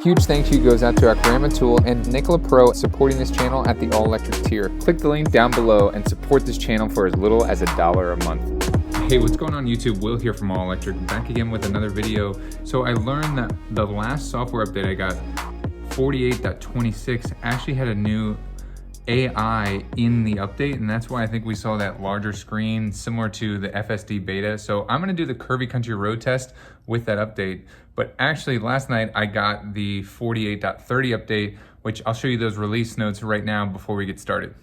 huge thank you goes out to Akramah Tool and Nikola Pro supporting this channel at the all-electric tier. Click the link down below and support this channel for as little as $1 a month. Hey, what's going on YouTube? Will here from All Electric, back again with another video. So I learned that the last software update I got, 48.26, actually had a new AI in the update, and that's why I think we saw that larger screen similar to the FSD beta. So I'm gonna do the Curvy Country Road Test with that update. But actually last night I got the 48.30 update, which I'll show you those release notes right now before we get started.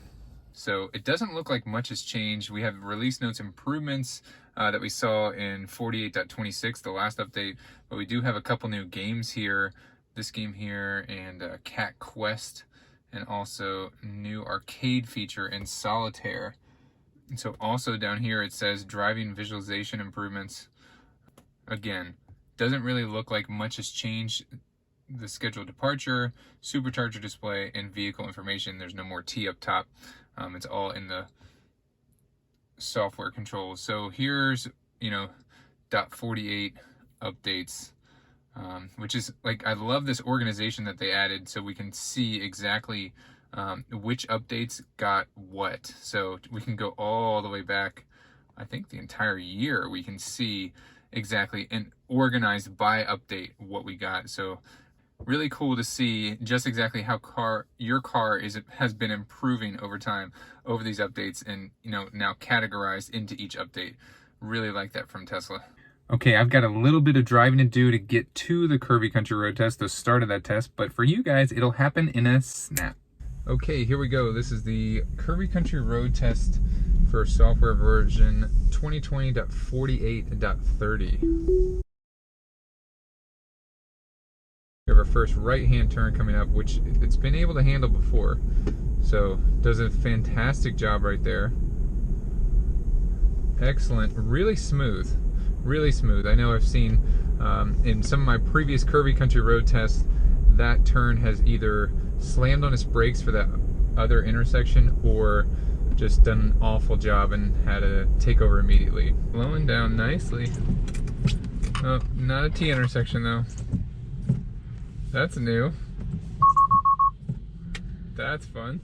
So it doesn't look like much has changed. We have release notes improvements that we saw in 48.26, the last update, but we do have a couple new games here. This game here and Cat Quest, and also new arcade feature in Solitaire. And so also down here it says driving visualization improvements. Again, doesn't really look like much has changed. The scheduled departure, supercharger display, and vehicle information. There's no more T up top. It's all in the software controls. So here's, .48 updates. Which is like, I love this organization that they added so we can see exactly which updates got what. So we can go all the way back, I think the entire year, we can see exactly and organized by update what we got. So really cool to see just exactly how your car has been improving over time over these updates, and now categorized into each update. Really like that from Tesla. Okay, I've got a little bit of driving to do to get to the Curvy Country Road Test, the start of that test, but for you guys, it'll happen in a snap. Okay, here we go. This is the Curvy Country Road Test for software version 2020.48.30. We have our first right-hand turn coming up, which it's been able to handle before. So, does a fantastic job right there. Excellent, really smooth. Really smooth. I know I've seen in some of my previous Curvy Country Road tests, that turn has either slammed on its brakes for that other intersection or just done an awful job and had to take over immediately. Slowing down nicely. Oh, not a T intersection though. That's new. That's fun.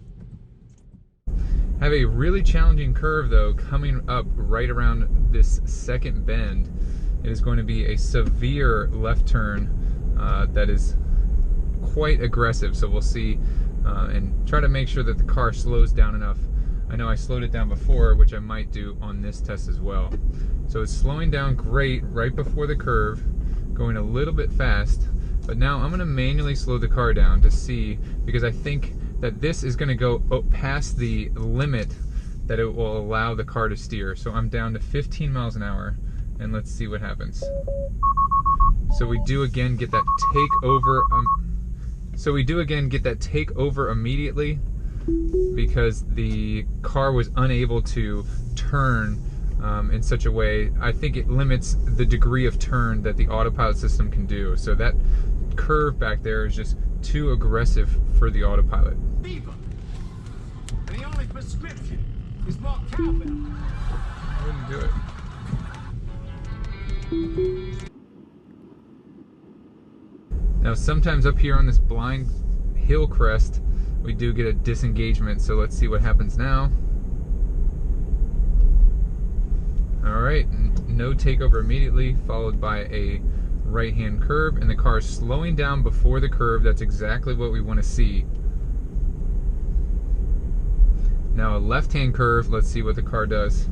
Have a really challenging curve though coming up right around this second bend. It is going to be a severe left turn that is quite aggressive, so we'll see and try to make sure that the car slows down enough. I know I slowed it down before, which I might do on this test as well. So it's slowing down great right before the curve, going a little bit fast, but now I'm going to manually slow the car down to see, because I think that this is going to go past the limit that it will allow the car to steer. So I'm down to 15 miles an hour, and let's see what happens. So we do again get that take over immediately, because the car was unable to turn in such a way. I think it limits the degree of turn that the Autopilot system can do. So that curve back there is just too aggressive for the Autopilot. Fever. And the only prescription is more cowbell. I wouldn't do it. Now sometimes up here on this blind hill crest, we do get a disengagement, so let's see what happens now. Alright, no takeover immediately, followed by a right-hand curve, and the car is slowing down before the curve. That's exactly what we want to see. Now a left-hand curve, let's see what the car does.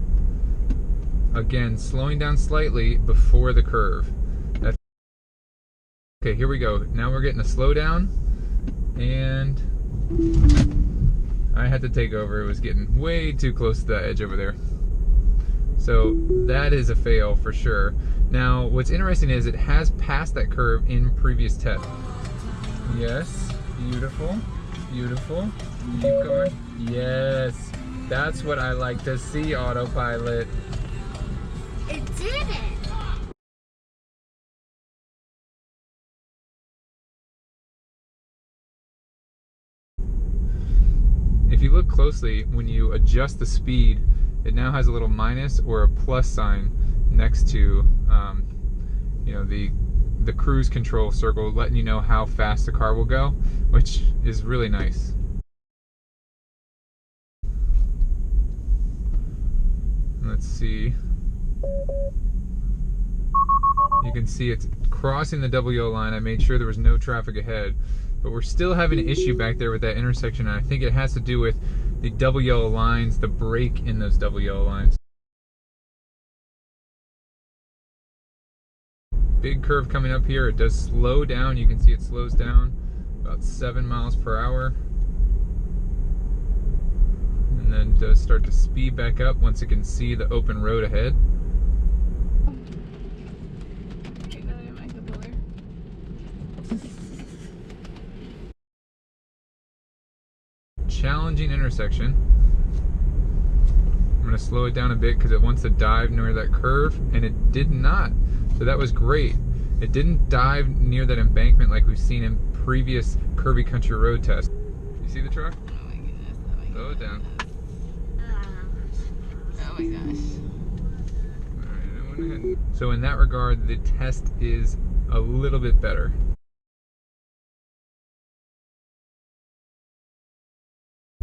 Again, slowing down slightly before the curve. That's okay, here we go. Now we're getting a slowdown, and I had to take over. It was getting way too close to the edge over there. So that is a fail for sure. Now, what's interesting is it has passed that curve in previous tests. Yes, beautiful, beautiful. Keep going. Yes, that's what I like to see, Autopilot. It did it! If you look closely, when you adjust the speed, it now has a little minus or a plus sign next to the the cruise control circle, letting you know how fast the car will go, which is really nice. Let's see. You can see it's crossing the double yellow line. I made sure there was no traffic ahead, but we're still having an issue back there with that intersection, and I think it has to do with the double yellow lines, the break in those double yellow lines. Big curve coming up here. It does slow down. You can see it slows down about 7 miles per hour. And then does start to speed back up once it can see the open road ahead. Challenging intersection. I'm going to slow it down a bit because it wants to dive near that curve, and it did not. So that was great. It didn't dive near that embankment like we've seen in previous Curvy Country Road Test. You see the truck? Oh my goodness. Oh my Slow it down. Oh my gosh. Alright, so in that regard, the test is a little bit better.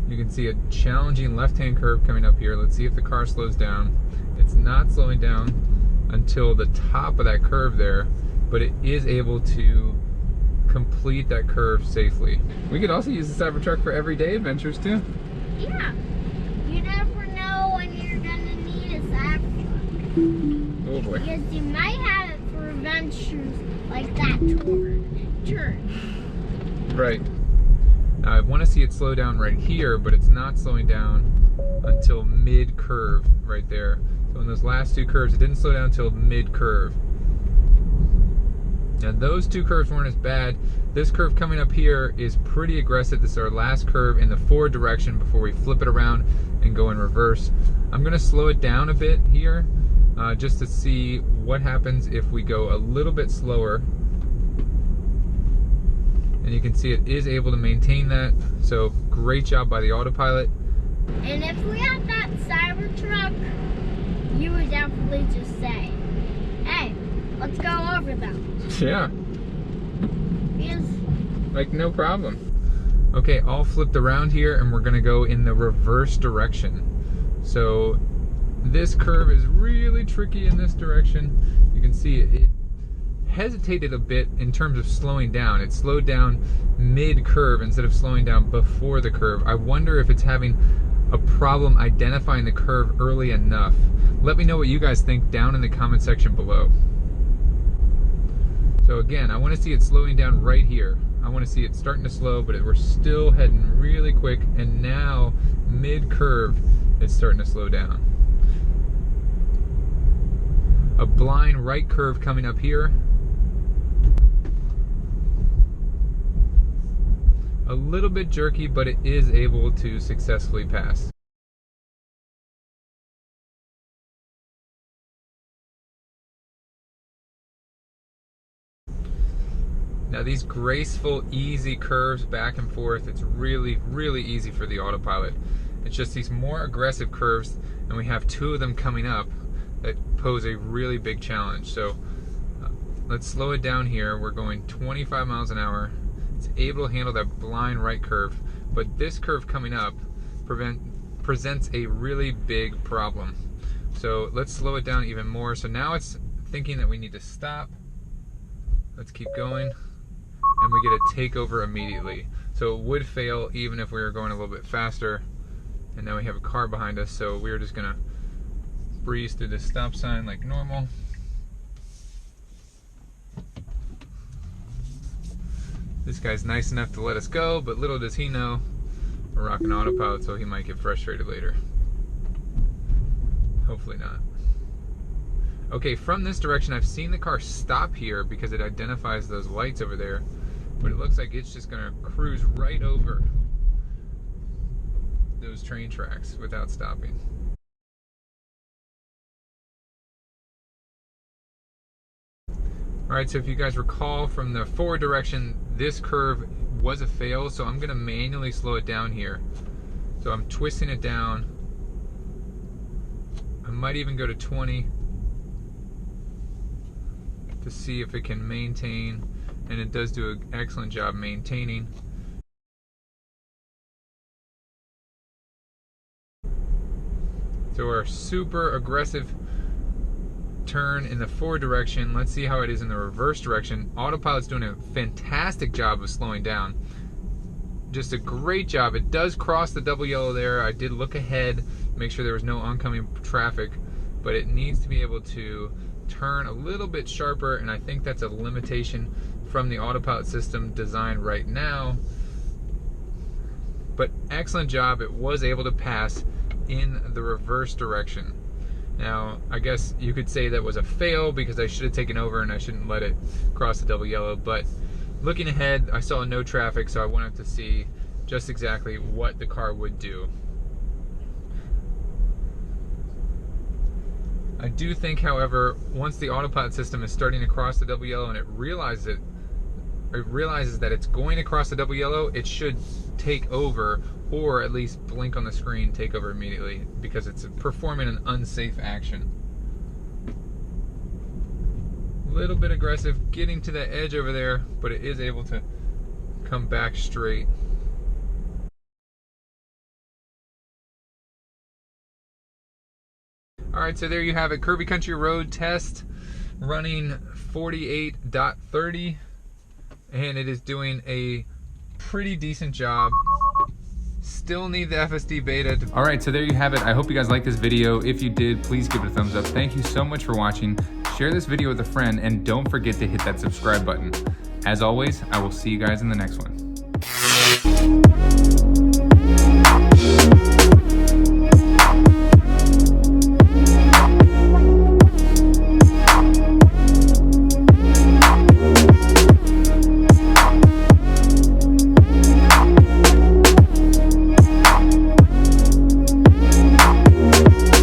You can see a challenging left-hand curve coming up here. Let's see if the car slows down. It's not slowing down until the top of that curve there, but it is able to complete that curve safely. We could also use the Cybertruck for everyday adventures too. Yeah. You never know when you're gonna need a Cybertruck. Oh boy. Because you might have it for adventures like that turn. Right. Now I want to see it slow down right here, but it's not slowing down until mid-curve right there. So in those last two curves, it didn't slow down until mid-curve. Now those two curves weren't as bad. This curve coming up here is pretty aggressive. This is our last curve in the forward direction before we flip it around and go in reverse. I'm going to slow it down a bit here just to see what happens if we go a little bit slower. And you can see it is able to maintain that. So great job by the Autopilot. And if we had that Cybertruck, you would definitely just say, hey, let's go over them. Yeah. Because Like no problem. Okay, all flipped around here and we're gonna go in the reverse direction. So this curve is really tricky in this direction. You can see it hesitated a bit in terms of slowing down. It slowed down mid-curve instead of slowing down before the curve. I wonder if it's having a problem identifying the curve early enough. Let me know what you guys think down in the comment section below. So again, I want to see it slowing down right here. I want to see it starting to slow, but we're still heading really quick, and now mid-curve it's starting to slow down. A blind right curve coming up here. A little bit jerky, but it is able to successfully pass. Now these graceful, easy curves back and forth, it's really, really easy for the Autopilot. It's just these more aggressive curves, and we have two of them coming up that pose a really big challenge. So let's slow it down here. We're going 25 miles an hour. It's able to handle that blind right curve, but this curve coming up presents a really big problem. So let's slow it down even more. So now it's thinking that we need to stop. Let's keep going, and we get a takeover immediately. So it would fail even if we were going a little bit faster, and now we have a car behind us, so we're just gonna breeze through the stop sign like normal. This guy's nice enough to let us go, but little does he know we're rocking Autopilot, so he might get frustrated later. Hopefully not. Okay, from this direction, I've seen the car stop here because it identifies those lights over there, but it looks like it's just gonna cruise right over those train tracks without stopping. Alright, so if you guys recall from the forward direction, this curve was a fail, so I'm going to manually slow it down here. So I'm twisting it down. I might even go to 20 to see if it can maintain, and it does do an excellent job maintaining. So our super aggressive turn in the forward direction. Let's see how it is in the reverse direction. Autopilot's doing a fantastic job of slowing down. Just a great job. It does cross the double yellow there. I did look ahead, make sure there was no oncoming traffic, but it needs to be able to turn a little bit sharper, and I think that's a limitation from the Autopilot system designed right now. But excellent job. It was able to pass in the reverse direction. Now, I guess you could say that was a fail because I should have taken over and I shouldn't let it cross the double yellow, but looking ahead, I saw no traffic, so I wanted to see just exactly what the car would do. I do think, however, once the Autopilot system is starting to cross the double yellow and it realizes that it's going to cross the double yellow, it should take over, or at least blink on the screen, take over immediately, because it's performing an unsafe action. A little bit aggressive getting to the edge over there, but it is able to come back straight. Alright, so there you have it. Curvy Country Road Test running 48.30, and it is doing a pretty decent job. Still need the FSD beta. Alright, so there you have it. I hope you guys liked this video. If you did, please give it a thumbs up. Thank you so much for watching. Share this video with a friend, and don't forget to hit that subscribe button. As always, I will see you guys in the next one.